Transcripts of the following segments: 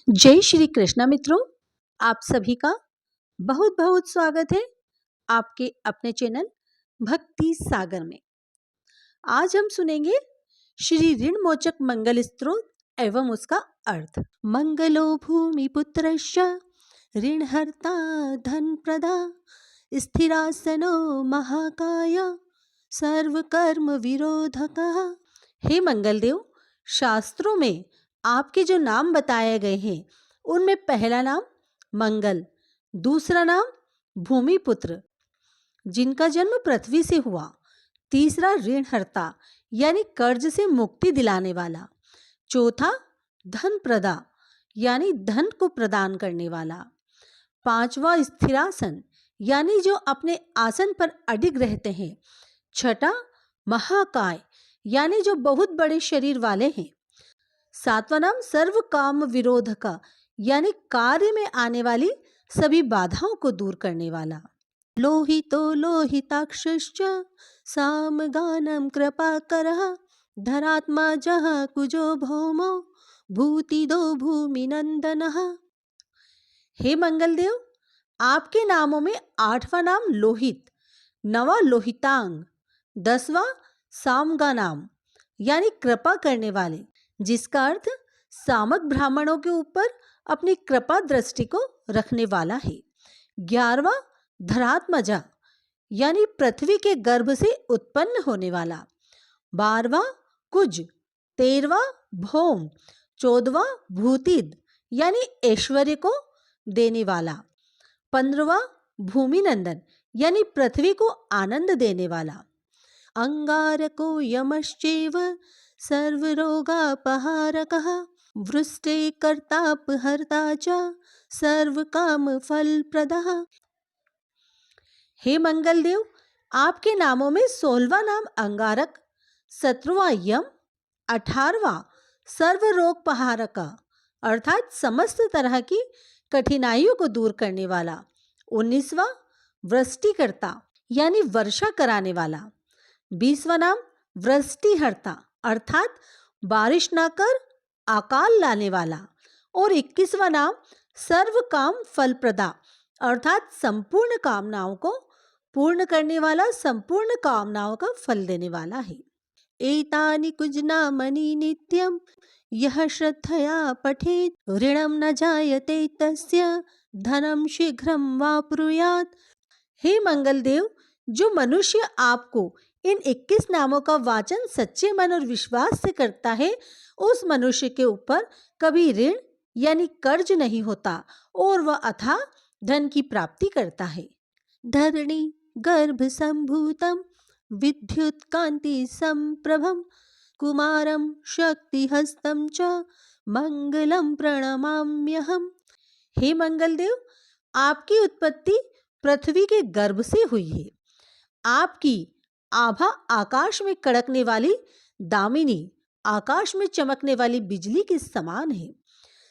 जय श्री कृष्णा मित्रों, आप सभी का बहुत बहुत स्वागत है आपके अपने चैनल भक्ति सागर में। आज हम सुनेंगे श्री ऋण मोचक मंगल स्तोत्र एवं उसका अर्थ। मंगलो भूमि पुत्रश्च ऋणहर्ता धन प्रदा स्थिरासनो महाकाय सर्व कर्म विरोधकः। हे मंगलदेव, शास्त्रों में आपके जो नाम बताए गए हैं उनमें पहला नाम मंगल, दूसरा नाम भूमिपुत्र जिनका जन्म पृथ्वी से हुआ, तीसरा ऋणहर्ता यानी कर्ज से मुक्ति दिलाने वाला, चौथा धन प्रदा यानी धन को प्रदान करने वाला, पांचवा स्थिरासन यानी जो अपने आसन पर अडिग रहते हैं, छठा महाकाय यानी जो बहुत बड़े शरीर वाले हैं, सातवां नाम सर्व काम विरोधका यानी कार्य में आने वाली सभी बाधाओं को दूर करने वाला, लोहितो लोहिताक्षश्च सामगानं कृपाकरः धरात्मा जः कुजो भौमो भूतिदो भूमिनंदनः। हे मंगलदेव, आपके नामों में आठवां नाम लोहित, नवा लोहितांग, दसवां सामगा नाम यानी कृपा करने वाले, जिसका अर्थ सामक ब्राह्मणों के ऊपर अपनी कृपा दृष्टि को रखने वाला है। 11वां धरात्मजा यानी पृथ्वी के गर्भ से उत्पन्न होने वाला, 12वां कुज, 13वां भौम, 14वां भूतिद यानी ऐश्वर्य को देने वाला, 15वां भूमिनंदन यानी पृथ्वी को आनंद देने वाला, अंगारको यमश्चैव सर्वरोगापहारकः वृष्टे कर्तापहर्ता च सर्वकामफलप्रदः। हे मंगलदेव, आपके नामों में 16वां नाम अंगारक, 17वां यम, 18वां सर्वरोगपहारक अर्थात समस्त तरह की कठिनाइयों को दूर करने वाला, 19वां वृष्टिकर्ता यानी वर्षा कराने वाला, 20वां नाम वृष्टिहर्ता अर्थात बारिश ना कर अकाल लाने वाला, और 21वां नाम सर्व काम फलप्रदा अर्थात संपूर्ण कामनाओं को पूर्ण करने वाला, संपूर्ण कामनाओं का फल देने वाला है। एतानि कुजनामनि नित्यं यः श्रद्धया पठेत् ऋणं न जायते तस्य धनं शीघ्रं वाप्नुयात्। हे मंगलदेव, जो मनुष्य आपको इन 21 नामों का वाचन सच्चे मन और विश्वास से करता है, उस मनुष्य के ऊपर कभी ऋण यानी कर्ज नहीं होता और वह अथाह धन की प्राप्ति करता है। धरणी गर्भ संभूतम विद्युत कांति संप्रभम कुमारम शक्तिहस्तं च मंगलम प्रणमाम्यहम्। हे मंगलदेव, आपकी उत्पत्ति पृथ्वी के गर्भ से हुई है। आपकी आभा आकाश में कड़कने वाली दामिनी, आकाश में चमकने वाली बिजली के समान है।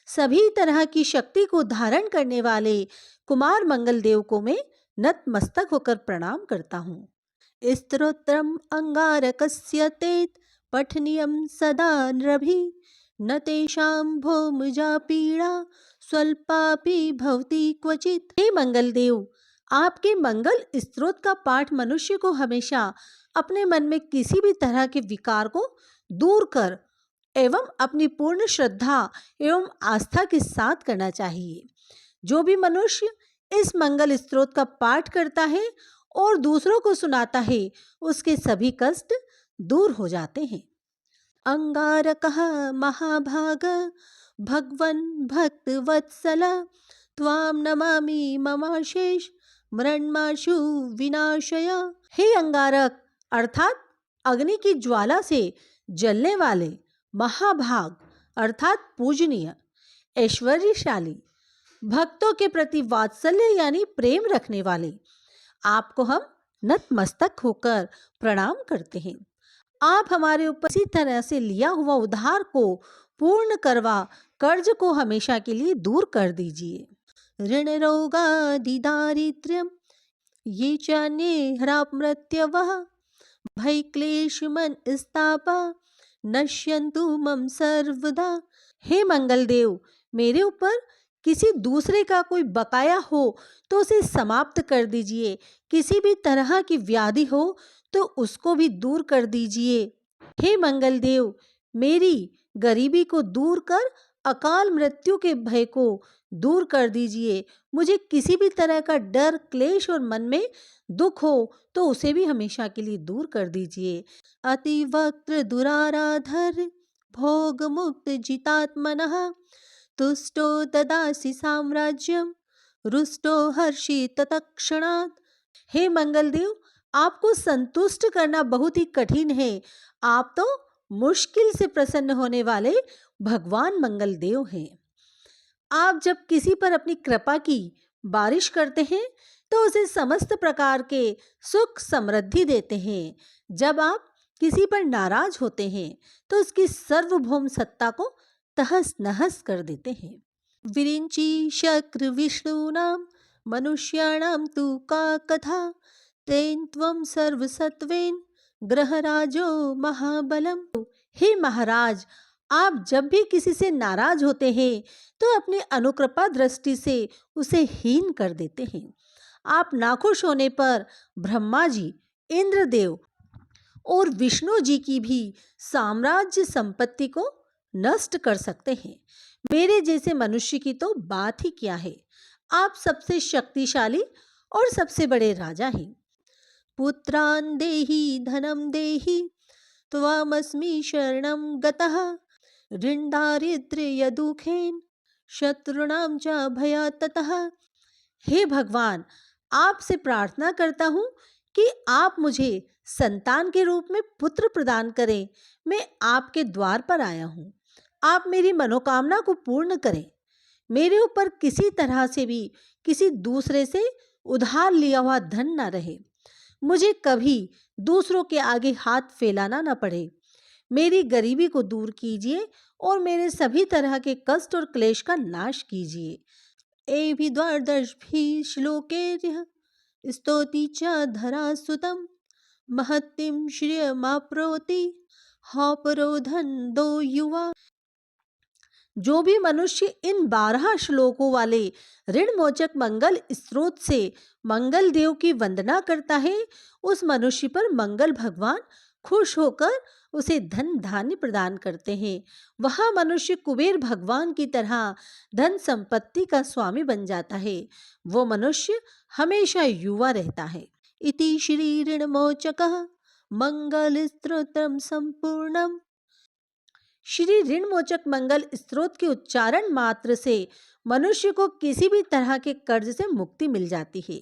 सभी तरह की शक्ति को धारण करने वाले कुमार मंगलदेव को मैं नतमस्तक होकर प्रणाम करता हूँ। स्तोत्रम अंगारकस्य तेत् पठनीयं सदा नृभिः न तेषां भौमजा पीड़ा स्वल्पापि भवति क्वचित्। हे मंगलदेव, आपके मंगल स्तोत्र का पाठ मनुष्य को हमेशा अपने मन में किसी भी तरह के विकार को दूर कर एवं अपनी पूर्ण श्रद्धा एवं आस्था के साथ करना चाहिए। जो भी मनुष्य इस मंगल स्तोत्र का पाठ करता है और दूसरों को सुनाता है, उसके सभी कष्ट दूर हो जाते हैं। अंगारकः महाभाग भगवन् भक्तवत्सल त्वां नमामि ममाशेष मृण्माशु विनाशय। हे अंगारक अर्थात अग्नि की ज्वाला से जलने वाले, महाभाग अर्थात पूजनीय, ऐश्वर्यशाली, भक्तों के प्रति वात्सल्य यानी प्रेम रखने वाले, आपको हम नतमस्तक होकर प्रणाम करते हैं। आप हमारे ऊपर इसी तरह से लिया हुआ उधार को पूर्ण करवा कर्ज को हमेशा के लिए दूर कर दीजिए। ऋण रोगादि दारिद्र्यम ये चान्ये ह्रामृत्यवः भय क्लेश मन स्तापा नश्यन्तु मम सर्वदा। हे मंगलदेव, मेरे ऊपर किसी दूसरे का कोई बकाया हो तो उसे समाप्त कर दीजिए। किसी भी तरह की व्याधि हो तो उसको भी दूर कर दीजिए। हे मंगल देव, मेरी गरीबी को दूर कर अकाल मृत्यु के भय को दूर कर दीजिए। मुझे किसी भी तरह का डर, क्लेश और मन में दुख हो तो उसे भी हमेशा के लिए दूर कर दीजिए। अति वक्त्र दुराराधर भोग मुक्त जितात्मनः तुष्टो ददासि साम्राज्यम रुष्टो हर्षि तत्क्षणात्। हे मंगल देव, आपको संतुष्ट करना बहुत ही कठिन है। आप तो मुश्किल से प्रसन्न होने वाले भगवान मंगल देव हैं। आप जब किसी पर अपनी कृपा की बारिश करते हैं तो उसे समस्त प्रकार के सुख समृद्धि देते हैं। जब आप किसी पर नाराज होते हैं तो उसकी सार्वभौम सत्ता को तहस नहस कर देते हैं। विरिंची शक्र विष्णुनाम मनुष्याणाम तु का कथा तेन त्वं सर्वसत्वेन ग्रहराजो महाबलम। हे महाराज, आप जब भी किसी से नाराज होते हैं तो अपनी अनुकृपा दृष्टि से उसे हीन कर देते हैं। आप नाखुश होने पर ब्रह्मा जी, इंद्रदेव और विष्णु जी की भी साम्राज्य संपत्ति को नष्ट कर सकते हैं। मेरे जैसे मनुष्य की तो बात ही क्या है। आप सबसे शक्तिशाली और सबसे बड़े राजा हैं। पुत्रान देहि धनम देहि त्वामस्मि शरणं गतः ऋण दारिद्र्य दुखेन शत्रुणाम च भयात् ततः। हे भगवान, आपसे प्रार्थना करता हूँ कि आप मुझे संतान के रूप में पुत्र प्रदान करें। मैं आपके द्वार पर आया हूँ। आप मेरी मनोकामना को पूर्ण करें। मेरे ऊपर किसी तरह से भी किसी दूसरे से उधार लिया हुआ धन न रहे। मुझे कभी दूसरों के आगे हाथ फैलाना न पड़े। मेरी गरीबी को दूर कीजिए और मेरे सभी तरह के कष्ट और क्लेश का नाश कीजिए। एभि द्वादश भी श्लोके स्तौति च धरा सुतम महत्तिम श्रियमाप्नोति हौपरो धन दो युवा। जो भी मनुष्य इन 12 श्लोकों वाले ऋण मोचक मंगल स्रोत से मंगल देव की वंदना करता है, उस मनुष्य पर मंगल भगवान खुश होकर उसे धन धान्य प्रदान करते हैं। वह मनुष्य कुबेर भगवान की तरह धन संपत्ति का स्वामी बन जाता है। वो मनुष्य हमेशा युवा रहता है। इति श्री ऋण मोचकः मंगल स्तोत्रम संपूर्णम। श्री ऋण मोचक मंगल स्त्रोत के उच्चारण मात्र से मनुष्य को किसी भी तरह के कर्ज से मुक्ति मिल जाती है।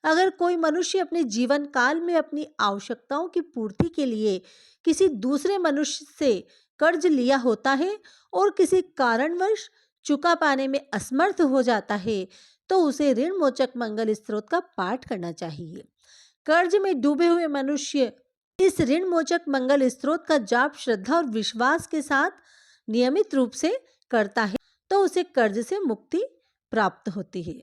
अगर कोई मनुष्य अपने जीवन काल में अपनी आवश्यकताओं की पूर्ति के लिए किसी दूसरे मनुष्य से कर्ज लिया होता है और किसी कारणवश चुका पाने में असमर्थ हो जाता है तो उसे ऋण मोचक मंगल स्त्रोत का पाठ करना चाहिए। कर्ज में डूबे हुए मनुष्य इस ऋण मोचक मंगल स्त्रोत का जाप श्रद्धा और विश्वास के साथ नियमित रूप से करता है तो उसे कर्ज से मुक्ति प्राप्त होती है।